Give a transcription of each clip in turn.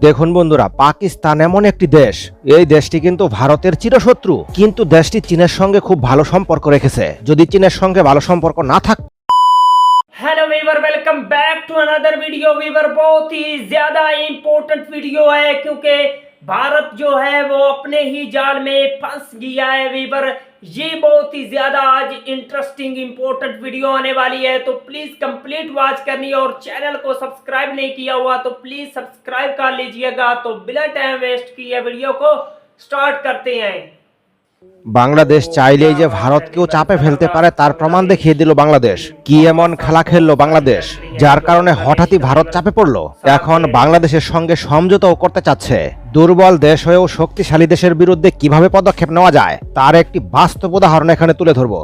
দেখুন বন্ধুরা, পাকিস্তান এমন একটি দেশ, এই দেশটি কিন্তু ভারতের চিরশত্রু, কিন্তু দেশটি চীনের সঙ্গে খুব ভালো সম্পর্ক রেখেছে। যদি চীনের সঙ্গে ভালো সম্পর্ক না থাকতো। Hello viewer, welcome back to another video. Viewer बहुत ही ज्यादा इंपॉर्टेंट वीडियो है क्योंकि भारत जो है वो अपने ही जाल में फंस गया है। वीवर ये बहुत ही ज्यादा आज इंटरेस्टिंग इंपॉर्टेंट वीडियो आने वाली है, तो प्लीज कंप्लीट वॉच करनी है और चैनल को सब्सक्राइब नहीं किया हुआ तो प्लीज सब्सक्राइब कर लीजिएगा। तो बिना टाइम वेस्ट किए वीडियो को स्टार्ट करते हैं। বাংলাদেশ চাইলেই যে ভারতকেও চাপে ফেলতে পারে তার প্রমাণ দেখিয়ে দিল বাংলাদেশ। কি এমন খেলা খেললো বাংলাদেশ, যার কারণে হঠাৎই ভারত চাপে পড়লো। এখন বাংলাদেশের সঙ্গে সমঝোতাও করতে চাচ্ছে। দুর্বল দেশ হয়েও শক্তিশালী দেশের বিরুদ্ধে কিভাবে পদক্ষেপ নেওয়া যায় তার একটি বাস্তব উদাহরণ এখানে তুলে ধরবো।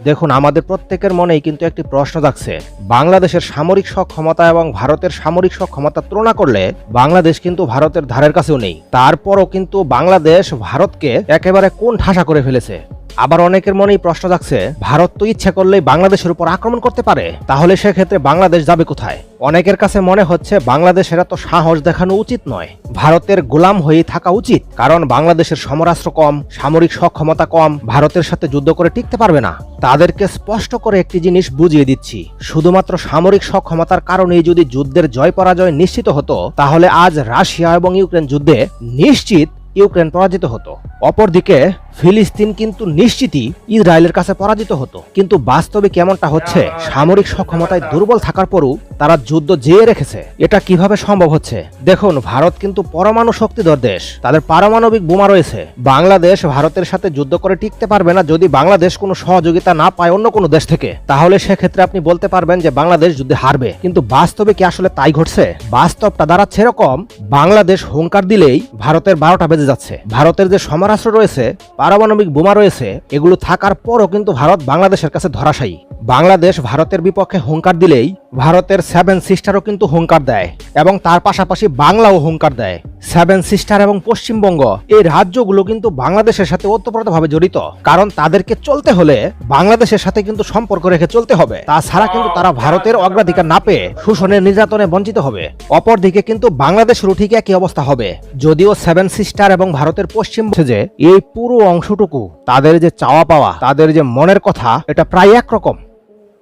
দেখুন, আমাদের প্রত্যেকের মনেই কিন্তু একটি প্রশ্ন জাগছে। বাংলাদেশের সামরিক সক্ষমতা এবং ভারতের সামরিক সক্ষমতা তুলনা করলে বাংলাদেশ কিন্তু ভারতের ধারের কাছেও নেই। তারপরও কিন্তু বাংলাদেশ ভারতকে একেবারে কোণ ঠাসা করে ফেলেছে। আবার অনেকের মনেই প্রশ্ন জাগছে, ভারত তো ইচ্ছা করলেই বাংলাদেশের উপর আক্রমণ করতে পারে, তাহলে সেক্ষেত্রে বাংলাদেশ যাবে কোথায়? অনেকের কাছে মনে হচ্ছে বাংলাদেশের এত সাহস দেখানো উচিত নয়, ভারতের গোলাম হয়ে থাকা উচিত। কারণ বাংলাদেশের সমরাস্ত্র কম, সামরিক সক্ষমতা কম, ভারতের সাথে যুদ্ধ করে টিকতে পারবে না। তাদেরকে স্পষ্ট করে একটি জিনিস বুঝিয়ে দিচ্ছি, শুধুমাত্র সামরিক সক্ষমতার কারণেই যদি যুদ্ধের জয় পরাজয় নিশ্চিত হতো, তাহলে আজ রাশিয়া এবং ইউক্রেন যুদ্ধে নিশ্চিত ইউক্রেন পরাজিত হতো। অপরদিকে ফিলিস্তিন কিন্তু নিশ্চিতই ইসরায়েলের কাছে পরাজিত হতো। কিন্তু বাস্তবে কেমনটা হচ্ছে, সামরিক সক্ষমতায় দুর্বল থাকার পরও তারা যুদ্ধ জিয়ে রেখেছে। এটা কিভাবে সম্ভব হচ্ছে? দেখুন, ভারত কিন্তু পরমাণু শক্তিধর দেশ, তাদের পারমাণবিক বোমা রয়েছে। বাংলাদেশ ভারতের সাথে যুদ্ধ করে টিকতে পারবে না যদি বাংলাদেশ কোনো সহযোগিতা না পায় অন্য কোনো দেশ থেকে। তাহলে সেক্ষেত্রে আপনি বলতে পারবেন যে বাংলাদেশ যুদ্ধে হারবে। কিন্তু বাস্তবে কি আসলে তাই ঘটছে? বাস্তবটা দাঁড়াচ্ছে এরকম, বাংলাদেশ হুঙ্কার দিলেই ভারতের 12টা বেজে যাচ্ছে। ভারতের যে সমরাস্ত্র রয়েছে, পারমাণবিক বোমা রয়েছে, এগুলো থাকার পরও কিন্তু ভারত বাংলাদেশের কাছে ধরাশায়ী। বাংলাদেশ ভারতের বিপক্ষে হুঙ্কার দিলেই ভারতের 7 সিস্টারও কিন্তু হুঙ্কার দেয়, এবং তার পাশাপাশি বাংলাও হুঙ্কার দেয়। 7 সিস্টার এবং পশ্চিমবঙ্গ এই রাজ্যগুলো কিন্তু বাংলাদেশের সাথে ওতপ্রোতভাবে জড়িত। কারণ তাদেরকে চলতে হলে বাংলাদেশের সাথে কিন্তু সম্পর্ক রেখে চলতে হবে, তাছাড়া কিন্তু তারা ভারতের অগ্রাধিকার না পেয়ে শোষণের নির্যাতনে বঞ্চিত হবে। অপরদিকে কিন্তু বাংলাদেশেরও ঠিক একই অবস্থা হবে। যদিও 7 সিস্টার এবং ভারতের পশ্চিম যে এই পুরো অংশটুকু, তাদের যে চাওয়া পাওয়া, তাদের যে মনের কথা, এটা প্রায় একরকম।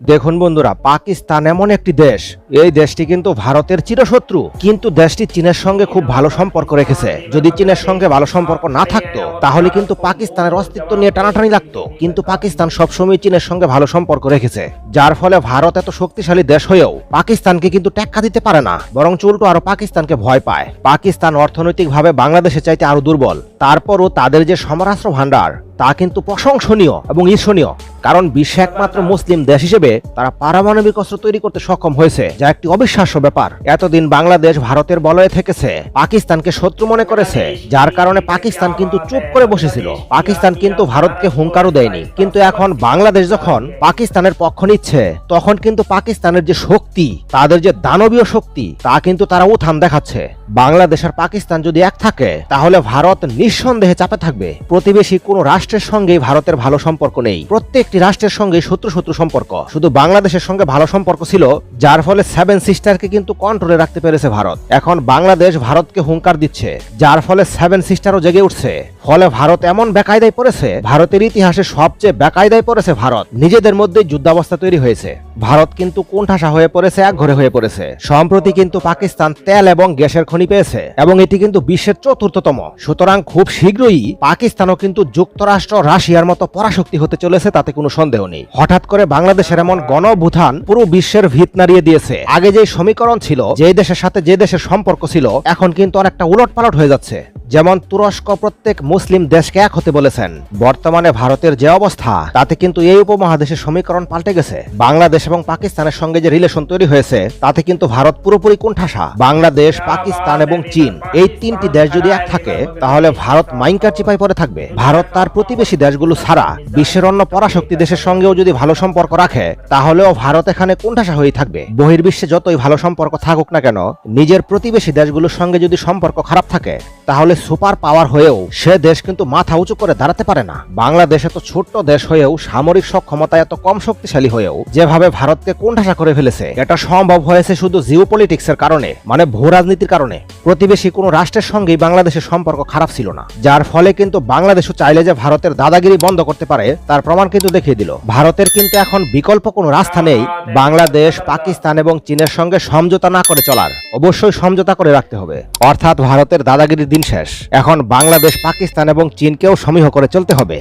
দেখুন বন্ধুরা, পাকিস্তান এমন একটি দেশ, এই দেশটি কিন্তু ভারতের চিরশত্রু, কিন্তু দেশটি চীনের সঙ্গে খুব ভালো সম্পর্ক রেখেছে। যদি চীনের সঙ্গে ভালো সম্পর্ক না থাকতো, তাহলে কিন্তু পাকিস্তানের অস্তিত্ব নিয়ে টানাটানি লাগতো। কিন্তু পাকিস্তান সবসময় চীনের সঙ্গে ভালো সম্পর্ক রেখেছে, যার ফলে ভারত এত শক্তিশালী দেশ হয়েও পাকিস্তানকে কিন্তু টেক্কা দিতে পারে না, বরং উল্টো আরো পাকিস্তানকে ভয় পায়। পাকিস্তান অর্থনৈতিকভাবে বাংলাদেশের চাইতে আরো দুর্বল, তারপরও তাদের যে সমরাস্ত্র ভান্ডার তা কিন্তু প্রশংসনীয় এবং ঈর্ষণীয়। কারণ বিশ্বে একমাত্র মুসলিম দেশ হিসেবে তারা পারমাণবিক অস্ত্র তৈরি করতে সক্ষম হয়েছে, যা একটি অবিশ্বাস্য ব্যাপার। এতদিন বাংলাদেশ ভারতের বলয়ে থেকেছে, পাকিস্তানকে শত্রু মনে করেছে, যার কারণে পাকিস্তান কিন্তু চুপ করে বসেছিল। পাকিস্তান কিন্তু ভারতকে হুঙ্কারও দেয়নি। কিন্তু এখন বাংলাদেশ যখন পাকিস্তানের পক্ষ নিচ্ছে, তখন কিন্তু পাকিস্তানের যে শক্তি, তাদের যে দানবীয় শক্তি, তা কিন্তু তারা উত্থান দেখাচ্ছে। বাংলাদেশ আর পাকিস্তান যদি এক থাকে, তাহলে ভারত নিঃসন্দেহে চাপে থাকবে। প্রতিবেশী কোন রাষ্ট্রের সঙ্গেই ভারতের ভালো সম্পর্ক নেই, প্রত্যেকটি রাষ্ট্রের সঙ্গে শত্রু শত্রু সম্পর্ক। শুধু বাংলাদেশের সঙ্গে ভালো সম্পর্ক ছিল, যার ফলে 7 সিস্টারকে কিন্তু কন্ট্রোলে রাখতে পেরেছে ভারত। এখন বাংলাদেশ ভারতকে হুঙ্কার দিচ্ছে, যার ফলে 7 সিস্টারও জেগে উঠছে। ফলে ভারত এমন বেকায়দায় পড়েছে, ভারতের ইতিহাসে সবচেয়ে বেকায়দায় পড়েছে ভারত। নিজেদের মধ্যে যুদ্ধাবস্থা তৈরি হয়েছে, ভারত কিন্তু কোণঠাসা হয়ে পড়েছে, একঘরে হয়ে পড়েছে। সম্প্রতি কিন্তু পাকিস্তান তেল এবং গ্যাসের খনি পেয়েছে, এবং এটি কিন্তু বিশ্বের 4র্থতম। সুতরাং খুব শীঘ্রই পাকিস্তানও কিন্তু যুক্তরাষ্ট্র, রাশিয়ার মতো পরাশক্তি হতে চলেছে, তাতে কোনো সন্দেহ নেই। হঠাৎ করে বাংলাদেশের এমন গণভুথান পুরো বিশ্বের ভিত নাড়িয়ে দিয়েছে। আগে যে সমীকরণ ছিল, যে দেশের সাথে যে দেশের সম্পর্ক ছিল, এখন কিন্তু অনেকটা উলটপালট হয়ে যাচ্ছে। যেমন তুরস্ক প্রত্যেক মুসলিম দেশকে এক হতে বলেছেন। বর্তমানে ভারতের যে অবস্থা, তাতে কিন্তু এই উপমহাদেশের সমীকরণ পাল্টে গেছে। বাংলাদেশ এবং পাকিস্তানের সঙ্গে যে রিলেশন তৈরি হয়েছে, তাতে কিন্তু ভারত পুরোপুরি কোণঠাসা। বাংলাদেশ, পাকিস্তান এবং চীন, এই 3টি দেশ যদি এক থাকে, তাহলে ভারত মাইনকার চিপায় পড়ে থাকবে। ভারত তার প্রতিবেশী দেশগুলো ছাড়া বিশ্বের অন্য পরাশক্তি দেশের সঙ্গেও যদি ভালো সম্পর্ক রাখে, তাহলেও ভারত এখানে কোণঠাসা হয়ে থাকবে। বহির্বিশ্বে যতই ভালো সম্পর্ক থাকুক না কেন, নিজের প্রতিবেশী দেশগুলোর সঙ্গে যদি সম্পর্ক খারাপ থাকে, তাহলে সুপার পাওয়ার হয়েও সে দেশ কিন্তু মাথা উঁচু করে দাঁড়াতে পারে না। বাংলাদেশ এত ছোট্ট দেশ হয়েও সামরিক সক্ষমতা এত কম শক্তিশালী হয়েও যেভাবে ভারতকে কোণঠাসা করে ফেলেছে, এটা সম্ভব হয়েছে শুধু জিওপলিটিক্সের কারণে, মানে ভূ রাজনীতির কারণে। প্রতিবেশী কোনো রাষ্ট্রের সঙ্গেই বাংলাদেশের সম্পর্ক খারাপ ছিল না, যার ফলে কিন্তু বাংলাদেশও চাইলে যে ভারতের দাদাগিরি বন্ধ করতে পারে তার প্রমাণ কিন্তু দেখিয়ে দিল। ভারতের কিন্তু এখন বিকল্প কোনো রাস্তা নেই বাংলাদেশ, পাকিস্তান এবং চীনের সঙ্গে সমঝোতা না করে চলার। অবশ্যই সমঝোতা করে রাখতে হবে, অর্থাৎ ভারতের দাদাগিরির দিন শেষ। এখন বাংলাদেশ, পাকিস্তান এবং চীনকেও সমীহ করে চলতে হবে।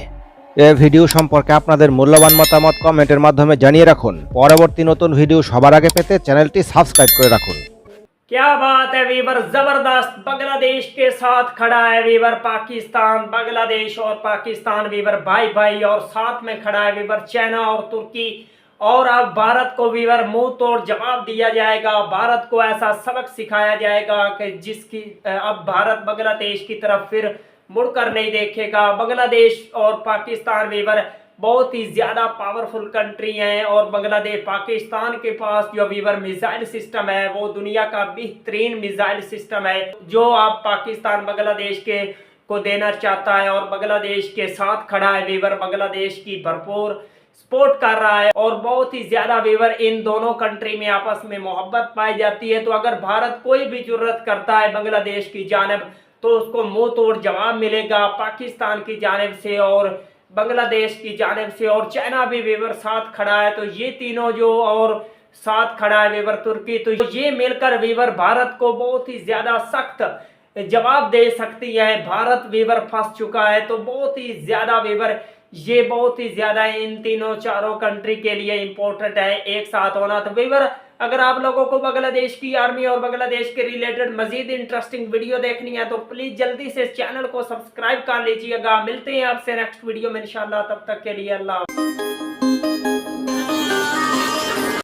এই ভিডিও সম্পর্কে আপনাদের মূল্যবান মতামত কমেন্টের মাধ্যমে জানিয়ে রাখুন। পরবর্তী নতুন ভিডিও সবার আগে পেতে চ্যানেলটি সাবস্ক্রাইব করে রাখুন। क्या बात है वीवर, जबरदस्त बांग्लादेश के साथ खड़ा है वीवर पाकिस्तान। बांग्लादेश और पाकिस्तान वीवर भाई भाई, और साथ में खड़ा है वीवर चाइना और तुर्की। और अब भारत को वीवर मुंह तोड़ जवाब दिया जाएगा। भारत को ऐसा सबक सिखाया जाएगा कि जिसकी अब भारत बांग्लादेश की तरफ फिर मुड़कर नहीं देखेगा। बांग्लादेश और पाकिस्तान वीवर बहुत ही ज्यादा पावरफुल कंट्री हैं, और बांग्लादेश पाकिस्तान के पास जो वीवर मिसाइल सिस्टम है वो दुनिया का बेहतरीन मिसाइल सिस्टम है, जो आप पाकिस्तान बांग्लादेश के को देना चाहता है, और बांग्लादेश के साथ खड़ा है वीवर, बांग्लादेश की भरपूर सपोर्ट कर रहा है। और बहुत ही ज्यादा वीवर इन दोनों कंट्री में आपस में मोहब्बत पाई जाती है। तो अगर भारत कोई भी जरूरत करता है बांग्लादेश की जानिब तो उसको मुंह तोड़ जवाब मिलेगा पाकिस्तान की जानिब से और बांग्लादेश की जानिब से। और चाइना भी वीवर साथ खड़ा है, तो ये तीनों जो, और साथ खड़ा है वीवर तुर्की, तो ये मिलकर वीवर भारत को बहुत ही ज्यादा सख्त जवाब दे सकती है। भारत वीवर फंस चुका है, तो बहुत ही ज्यादा वीवर ये बहुत ही ज्यादा इन तीनों चारों कंट्री के लिए इम्पोर्टेंट है एक साथ होना। तो वीवर अगर आप लोगों को बांग्लादेश की आर्मी और बांग्लादेश के रिलेटेड मजीद इंटरेस्टिंग वीडियो देखनी है तो प्लीज जल्दी से चैनल को सब्सक्राइब कर लीजिएगा। मिलते हैं आपसे नेक्स्ट वीडियो में इंशाल्लाह, तब तक के लिए अल्लाह।